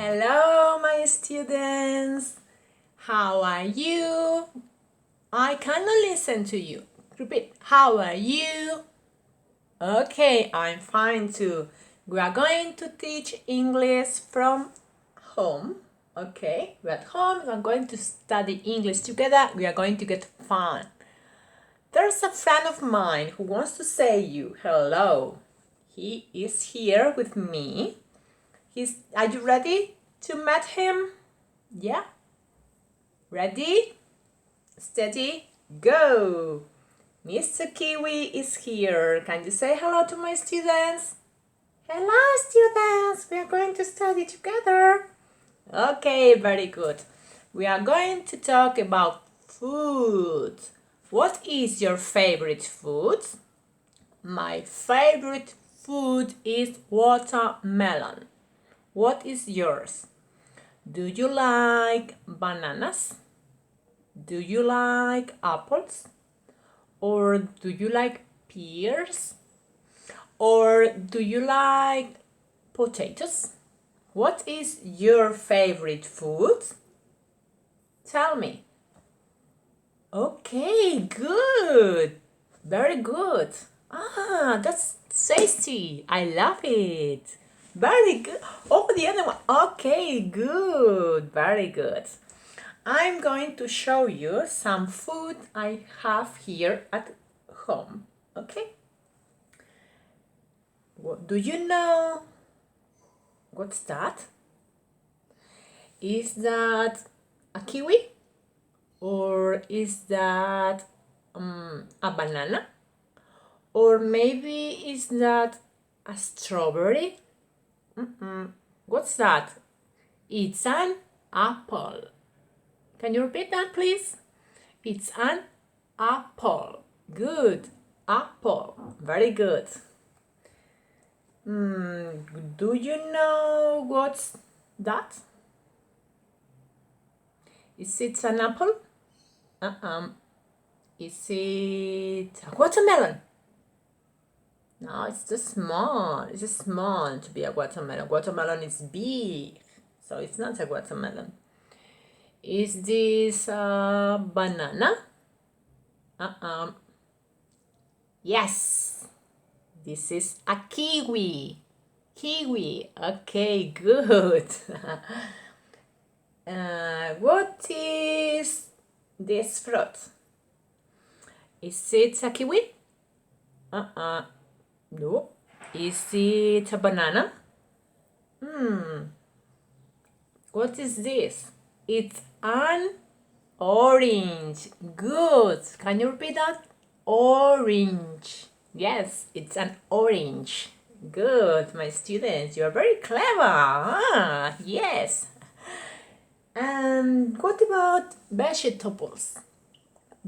Hello, my students. How are you? I cannot listen to you. Repeat. How are you? Okay, I'm fine too. We are going to teach English from home. Okay, we're at home. We are going to study English together. We are going to get fun. There's a friend of mine who wants to say you hello. He is here with me. Are you ready to meet him? Yeah? Ready? Steady, go! Mr. Kiwi is here. Can you say hello to my students? Hello, students! We are going to study together. Okay, very good. We are going to talk about food. What is your favorite food? My favorite food is watermelon. What is yours? Do you like bananas? Do you like apples? Or do you like pears? Or do you like potatoes? What is your favorite food? Tell me. Okay, good. Very good. That's tasty. I love it. Very good. Oh, the other one. Okay, good. Very good. I'm going to show you some food I have here at home. Okay? Do you know what's that? Is that a kiwi? Or is that a banana? Or maybe is that a strawberry? What's that? It's an apple. Can you repeat that, please? It's an apple. Good. Apple. Very good. Do you know what's that? Is it an apple? Is it a watermelon? No, it's too small. It's small to be a watermelon. Watermelon is big, so it's not a watermelon. Is this a banana? Yes, this is a kiwi. Kiwi. Okay, good. What is this fruit? Is it a kiwi? No. Is it a banana? What is this? It's an orange. Good. Can you repeat that? Orange. Yes, it's an orange. Good, my students. You're very clever. Yes. And what about vegetables?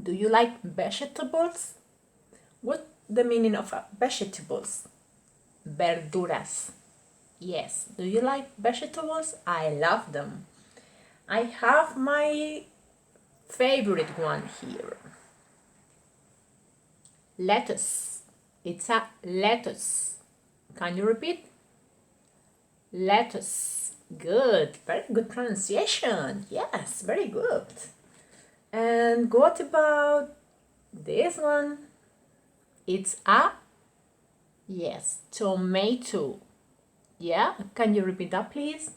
Do you like vegetables? What's the meaning of vegetables? Verduras. Yes. Do you like vegetables? I love them. I have my favorite one here. Lettuce. It's a lettuce. Can you repeat? Lettuce. Good. Very good pronunciation. Yes, very good. And what about this one? It's a, yes, tomato. Yeah, can you repeat that, please?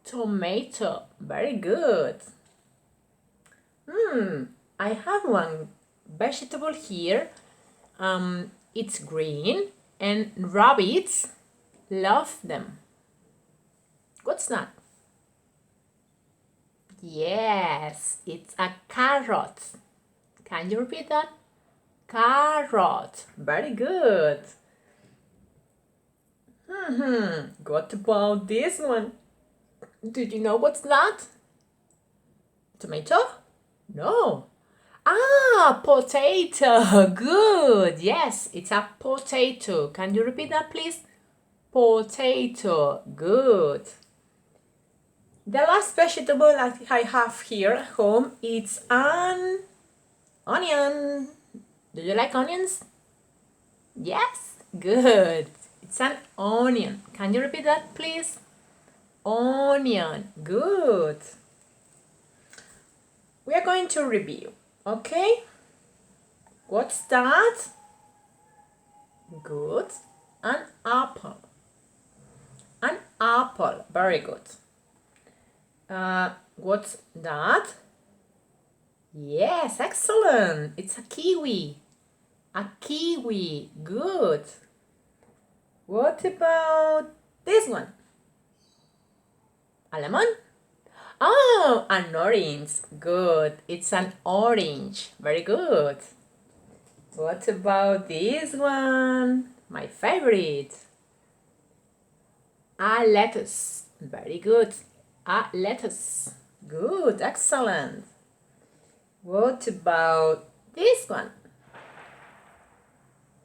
Tomato. Very good. I have one vegetable here. It's green and rabbits love them. What's that? Yes, it's a carrot. Can you repeat that? Carrot. Very good. What about this one? Did you know what's that? Tomato? No. Potato. Good. Yes, it's a potato. Can you repeat that, please? Potato. Good. The last vegetable that I have here at home is an onion. Do you like onions? Yes. Good. It's an onion. Can you repeat that, please? onion. Good. We are going to review, okay? What's that? Good. An apple. An apple. Very good. What's that? Yes, excellent. It's a kiwi. A kiwi. Good. What about this one? A lemon? Oh, an orange. Good. It's an orange. Very good. What about this one? My favorite. A lettuce. Very good. A lettuce. Good. Excellent. What about this one?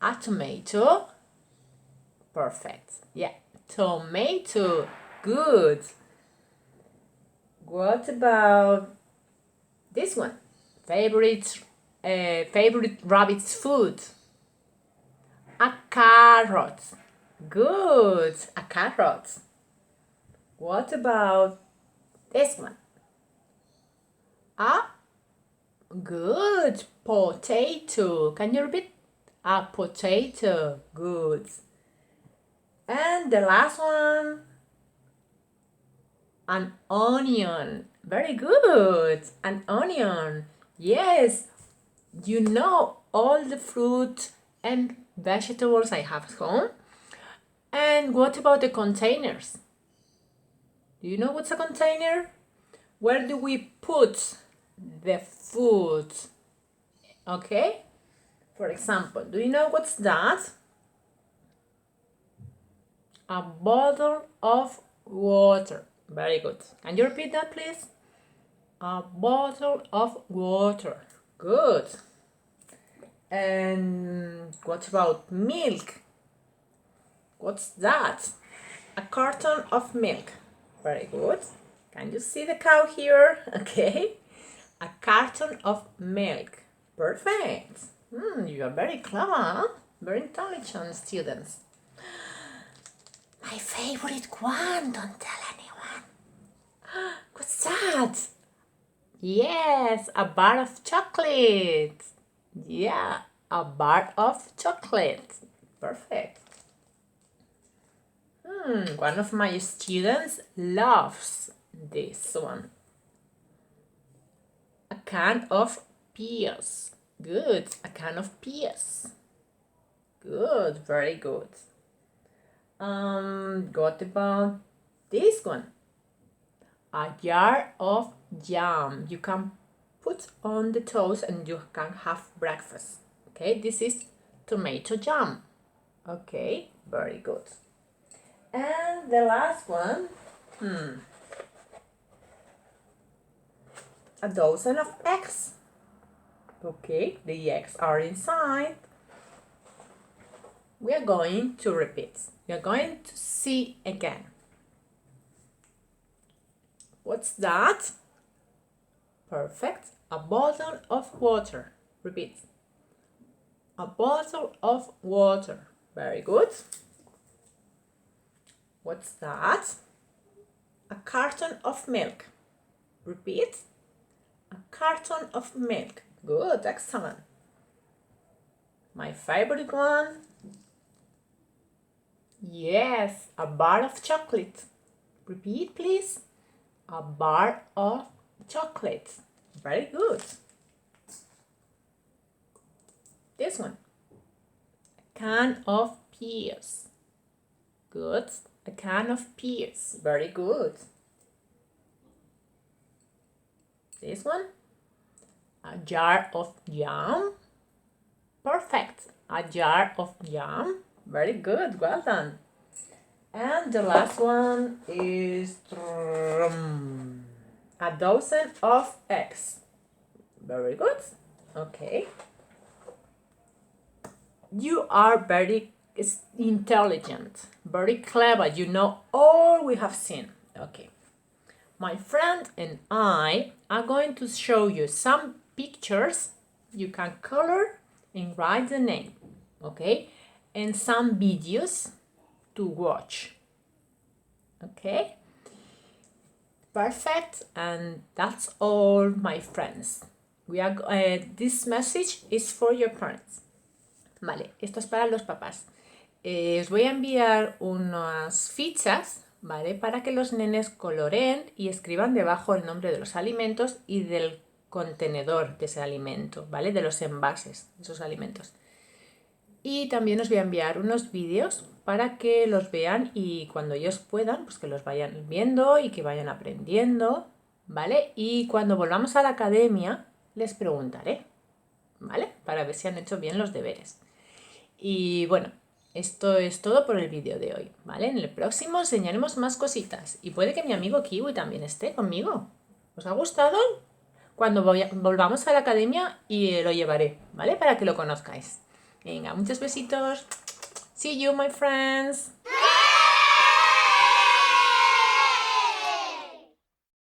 A tomato. Perfect. Yeah. Tomato. Good. What about this one? Favorite rabbit's food? A carrot. Good. A carrot. What about this one? A good potato. Can you repeat? A potato. Good. And the last one, an onion. Very good. An onion. Yes. You know all the fruit and vegetables I have at home. And what about the containers? Do you know what's a container? Where do we put the food? Okay? For example, do you know what's that? A bottle of water. Very good. Can you repeat that, please? A bottle of water. Good. And what about milk? What's that? A carton of milk. Very good. Can you see the cow here? Okay. A carton of milk. Perfect. You are very clever, huh? Very intelligent students. My favorite one. Don't tell anyone. What's that? Yes, a bar of chocolate. Yeah, a bar of chocolate. Perfect. One of my students loves this one. A can of peas. Good. A can of peas. Good. Very good. What about this one? A jar of jam. You can put on the toast and you can have breakfast. Okay, this is tomato jam. Okay, very good. And the last one, a dozen of eggs. Okay, the eggs are inside. We are going to repeat. We are going to see again. What's that? Perfect. A bottle of water. Repeat. A bottle of water. Very good. What's that? A carton of milk. Repeat. A carton of milk. Good, excellent. My favorite one. Yes, a bar of chocolate. Repeat, please. A bar of chocolate. Very good. This one. A can of peas. Good. A can of peas. Very good. This one. A jar of jam. Perfect. A jar of jam. Very good. Well done. And the last one is a dozen of eggs. Very good. Okay. You are very intelligent, very clever. You know all we have seen. Okay. My friend and I are going to show you some pictures. You can color and write the name. Okay. And some videos to watch. Okay. Perfect, and that's all, my friends. This message is for your parents. Vale, esto es para los papás. Os voy a enviar unas fichas, ¿vale? Para que los nenes coloreen y escriban debajo el nombre de los alimentos y del contenedor de ese alimento, ¿vale? De los envases de esos alimentos. Y también os voy a enviar unos vídeos para que los vean y cuando ellos puedan, pues que los vayan viendo y que vayan aprendiendo, ¿vale? Y cuando volvamos a la academia les preguntaré, ¿vale? Para ver si han hecho bien los deberes. Y bueno, esto es todo por el vídeo de hoy, ¿vale? En el próximo enseñaremos más cositas y puede que mi amigo Kiwi también esté conmigo. ¿Os ha gustado? Cuando volvamos a la academia y lo llevaré, ¿vale? Para que lo conozcáis. Venga, muchos besitos. See you, my friends.